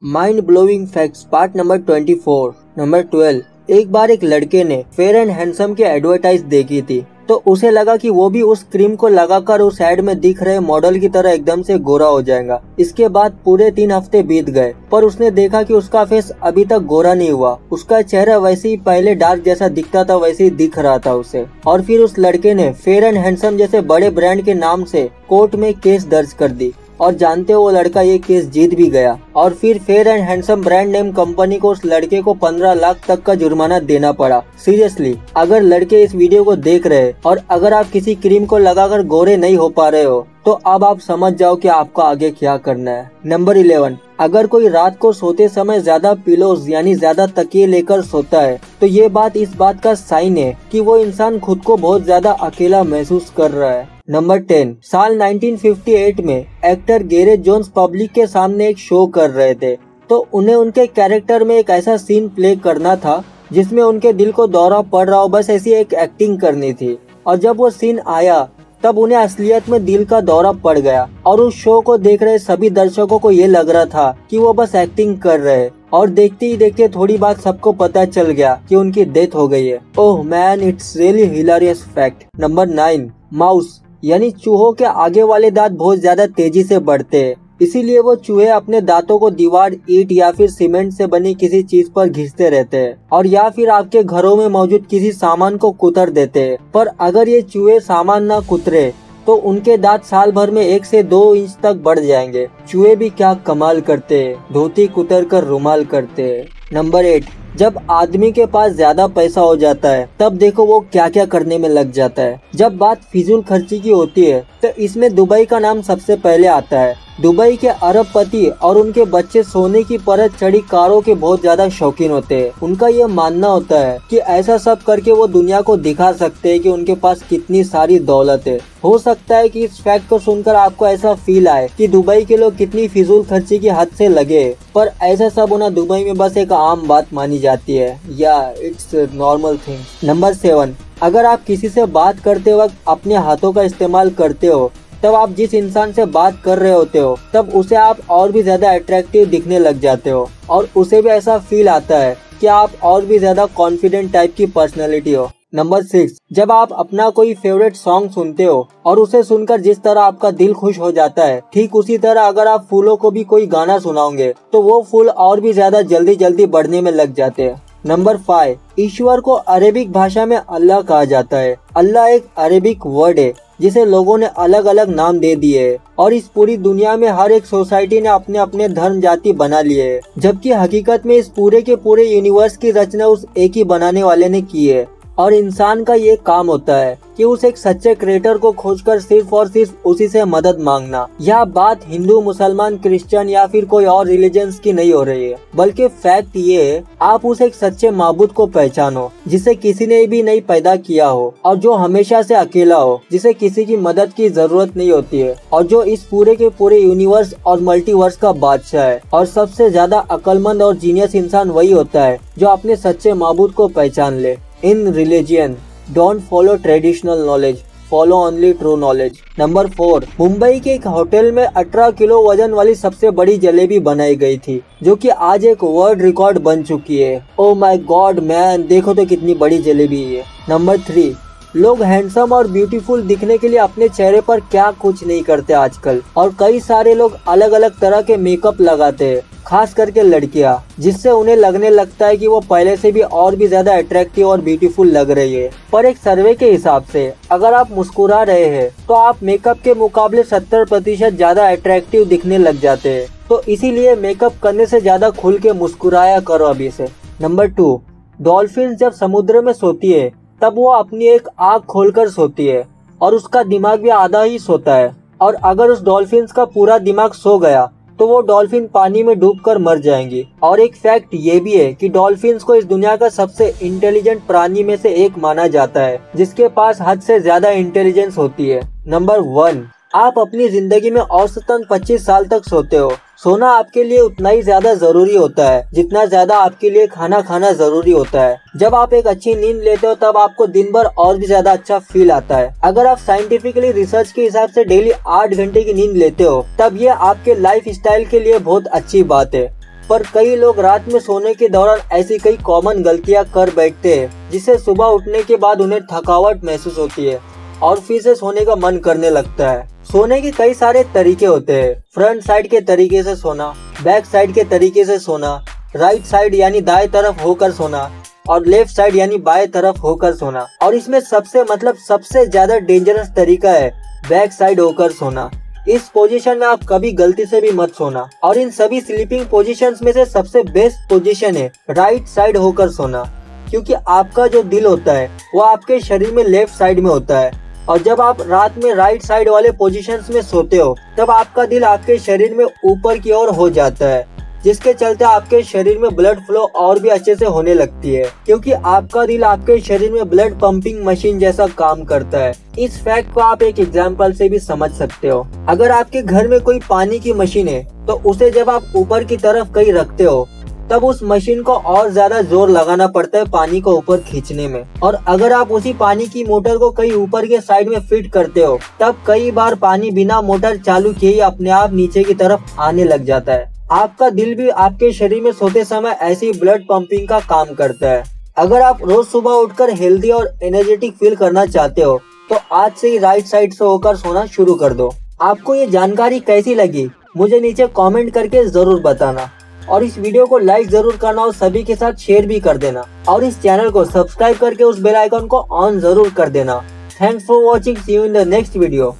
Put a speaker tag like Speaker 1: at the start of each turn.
Speaker 1: Mind blowing facts part number 24। Number 12। एक बार एक लड़के ने फेयर एंड हैंडसम की एडवर्टाइज देखी थी तो उसे लगा कि वो भी उस क्रीम को लगाकर उस एड में दिख रहे मॉडल की तरह एकदम से गोरा हो जाएगा। इसके बाद पूरे 3 हफ्ते बीत गए पर उसने देखा कि उसका फेस अभी तक गोरा नहीं हुआ। उसका चेहरा वैसे ही पहले डार्क जैसा दिखता था वैसे ही दिख रहा था उसे। और फिर उस लड़के ने फेयर एंड हैंडसम जैसे बड़े ब्रांड के नाम से कोर्ट में केस दर्ज कर दी और जानते हो वो लड़का ये केस जीत भी गया। और फिर fair and handsome brand name company को उस लड़के को 15 लाख तक का जुर्माना देना पड़ा। सीरियसली, अगर लड़के इस वीडियो को देख रहे और अगर आप किसी क्रीम को लगाकर गोरे नहीं हो पा रहे हो तो अब आप समझ जाओ कि आपको आगे क्या करना है। नंबर 11। अगर कोई रात को सोते समय ज्यादा पिलोज यानी ज्यादा तकिए लेकर सोता है तो ये बात इस बात का साइन है कि वो इंसान खुद को बहुत ज्यादा अकेला महसूस कर रहा है। नंबर 10। साल 1958 में एक्टर गैरेथ जोन्स पब्लिक के सामने एक शो कर रहे थे तो उन्हें उनके कैरेक्टर में एक ऐसा सीन प्ले करना था जिसमें उनके दिल को दौरा पड़ रहा हो, बस ऐसी एक एक्टिंग करनी थी। और जब वो सीन आया तब उन्हें असलियत में दिल का दौरा पड़ गया और उस शो को देख रहे सभी दर्शकों को ये लग रहा था कि वो बस एक्टिंग कर रहे हैं। और देखते ही देखते थोड़ी बात सबको पता चल गया कि उनकी डेथ हो गई है। Oh man, it's really hilarious fact. Number 9। Mouse यानी चूहों के आगे वाले दांत बहुत ज्यादा तेजी से बढ़ते हैं, इसीलिए वो चूहे अपने दांतों को दीवार, ईंट या फिर सीमेंट से बनी किसी चीज पर घिसते रहते हैं और या फिर आपके घरों में मौजूद किसी सामान को कुतर देते हैं। पर अगर ये चूहे सामान ना कुतरे तो उनके दांत साल भर में 1 से 2 इंच तक बढ़ जाएंगे। चूहे भी क्या कमाल करते हैं, धोती कुतर कर रुमाल करते हैं। नंबर 8। जब आदमी के पास ज्यादा पैसा हो जाता है तब देखो वो क्या क्या करने में लग जाता है। जब बात फिजूल खर्ची की होती है तो इसमें दुबई का नाम सबसे पहले आता है। दुबई के अरबपति और उनके बच्चे सोने की परत चढ़ी कारों के बहुत ज्यादा शौकीन होते हैं। उनका ये मानना होता है कि ऐसा सब करके वो दुनिया को दिखा सकते हैं कि उनके पास कितनी सारी दौलत है। हो सकता है कि इस फैक्ट को सुनकर आपको ऐसा फील आए कि दुबई के लोग कितनी फिजूल खर्ची की हद से लगे, पर ऐसा सब होना दुबई में बस एक आम बात मानी जाती है। या इट्स नॉर्मल थिंग। नंबर 7। अगर आप किसी से बात करते वक्त अपने हाथों का इस्तेमाल करते हो तब आप जिस इंसान से बात कर रहे होते हो तब उसे आप और भी ज्यादा अट्रैक्टिव दिखने लग जाते हो और उसे भी ऐसा फील आता है कि आप और भी ज्यादा कॉन्फिडेंट टाइप की पर्सनैलिटी हो। नंबर 6। जब आप अपना कोई फेवरेट सॉन्ग सुनते हो और उसे सुनकर जिस तरह आपका दिल खुश हो जाता है, ठीक उसी तरह अगर आप फूलों को भी कोई गाना सुनाओगे तो वो फूल और भी ज्यादा जल्दी जल्दी बढ़ने में लग जाते हैं। नंबर 5। ईश्वर को अरेबिक भाषा में अल्लाह कहा जाता है। अल्लाह एक अरेबिक वर्ड है जिसे लोगों ने अलग अलग नाम दे दिए है और इस पूरी दुनिया में हर एक सोसाइटी ने अपने अपने धर्म जाति बना लिए है, जबकि हकीकत में इस पूरे के पूरे यूनिवर्स की रचना उस एक ही बनाने वाले ने की है। और इंसान का ये काम होता है कि उस एक सच्चे क्रिएटर को खोजकर सिर्फ और सिर्फ उसी से मदद मांगना। यह बात हिंदू, मुसलमान, क्रिश्चियन या फिर कोई और रिलीजन्स की नहीं हो रही है, बल्कि फैक्ट ये है आप उस एक सच्चे माबूद को पहचानो जिसे किसी ने भी नहीं पैदा किया हो और जो हमेशा से अकेला हो, जिसे किसी की मदद की जरूरत नहीं होती है और जो इस पूरे के पूरे यूनिवर्स और मल्टीवर्स का बादशाह है। और सबसे ज्यादा अक्लमंद और जीनियस इंसान वही होता है जो अपने सच्चे माबूद को पहचान ले। In religion, don't follow traditional knowledge, follow only true knowledge. Number 4। Mumbai के एक होटल में 18 किलो वजन वाली सबसे बड़ी जलेबी बनाई गई थी जो कि आज एक वर्ल्ड रिकॉर्ड बन चुकी है। ओह माय गॉड मैन, देखो तो कितनी बड़ी जलेबी है। नंबर 3। लोग हैंडसम और ब्यूटीफुल दिखने के लिए अपने चेहरे पर क्या कुछ नहीं करते आजकल, और कई सारे लोग अलग अलग तरह के मेकअप लगाते हैं, खास करके लड़कियां, जिससे उन्हें लगने लगता है कि वो पहले से भी और भी ज्यादा अट्रैक्टिव और ब्यूटीफुल लग रही है। पर एक सर्वे के हिसाब से अगर आप मुस्कुरा रहे हैं तो आप मेकअप के मुकाबले 70% ज्यादा अट्रैक्टिव दिखने लग जाते हैं। तो इसीलिए मेकअप करने से ज्यादा खुल के मुस्कुराया करो अभी से। नंबर 2। डॉल्फिन जब समुद्र में सोती है तब वो अपनी एक आँख खोलकर सोती है और उसका दिमाग भी आधा ही सोता है। और अगर उस डॉल्फिन का पूरा दिमाग सो गया तो वो डॉल्फिन पानी में डूबकर मर जाएंगी। और एक फैक्ट ये भी है कि डॉल्फिन्स को इस दुनिया का सबसे इंटेलिजेंट प्राणी में से एक माना जाता है जिसके पास हद से ज्यादा इंटेलिजेंस होती है। नंबर 1। आप अपनी जिंदगी में औसतन 25 साल तक सोते हो। सोना आपके लिए उतना ही ज्यादा जरूरी होता है जितना ज्यादा आपके लिए खाना खाना जरूरी होता है। जब आप एक अच्छी नींद लेते हो तब आपको दिन भर और भी ज्यादा अच्छा फील आता है। अगर आप साइंटिफिकली रिसर्च के हिसाब से डेली 8 घंटे की नींद लेते हो तब ये आपके लाइफ स्टाइल के लिए बहुत अच्छी बात है। पर कई लोग रात में सोने के दौरान ऐसी कई कॉमन गलतियां कर बैठते हैं जिससे सुबह उठने के बाद उन्हें थकावट महसूस होती है और फिर से सोने का मन करने लगता है। सोने के कई सारे तरीके होते हैं। फ्रंट साइड के तरीके से सोना, बैक साइड के तरीके से सोना, राइट साइड यानी दाएं तरफ होकर सोना और लेफ्ट साइड यानी बाएं तरफ होकर सोना। और इसमें सबसे ज्यादा डेंजरस तरीका है बैक साइड होकर सोना। इस पोजीशन में आप कभी गलती से भी मत सोना। और इन सभी स्लीपिंग पोजीशंस में से सबसे बेस्ट पोजीशन है राइट साइड होकर सोना, क्योंकि आपका जो दिल होता है वो आपके शरीर में लेफ्ट साइड में होता है और जब आप रात में राइट साइड वाले पोजीशंस में सोते हो तब आपका दिल आपके शरीर में ऊपर की ओर हो जाता है, जिसके चलते आपके शरीर में ब्लड फ्लो और भी अच्छे से होने लगती है, क्योंकि आपका दिल आपके शरीर में ब्लड पंपिंग मशीन जैसा काम करता है। इस फैक्ट को आप एक एग्जांपल से भी समझ सकते हो। अगर आपके घर में कोई पानी की मशीन है तो उसे जब आप ऊपर की तरफ कहीं रखते हो तब उस मशीन को और ज्यादा जोर लगाना पड़ता है पानी को ऊपर खींचने में। और अगर आप उसी पानी की मोटर को कहीं ऊपर के साइड में फिट करते हो तब कई बार पानी बिना मोटर चालू किए ही अपने आप नीचे की तरफ आने लग जाता है। आपका दिल भी आपके शरीर में सोते समय ऐसी ब्लड पंपिंग का काम करता है। अगर आप रोज सुबह उठकर हेल्दी और एनर्जेटिक फील करना चाहते हो तो आज से ही राइट साइड से होकर सोना शुरू कर दो। आपको ये जानकारी कैसी लगी मुझे नीचे कमेंट करके जरूर बताना और इस वीडियो को लाइक जरूर करना और सभी के साथ शेयर भी कर देना और इस चैनल को सब्सक्राइब करके उस बेल आइकन को ऑन जरूर कर देना। Thanks for watching, see you in the next video.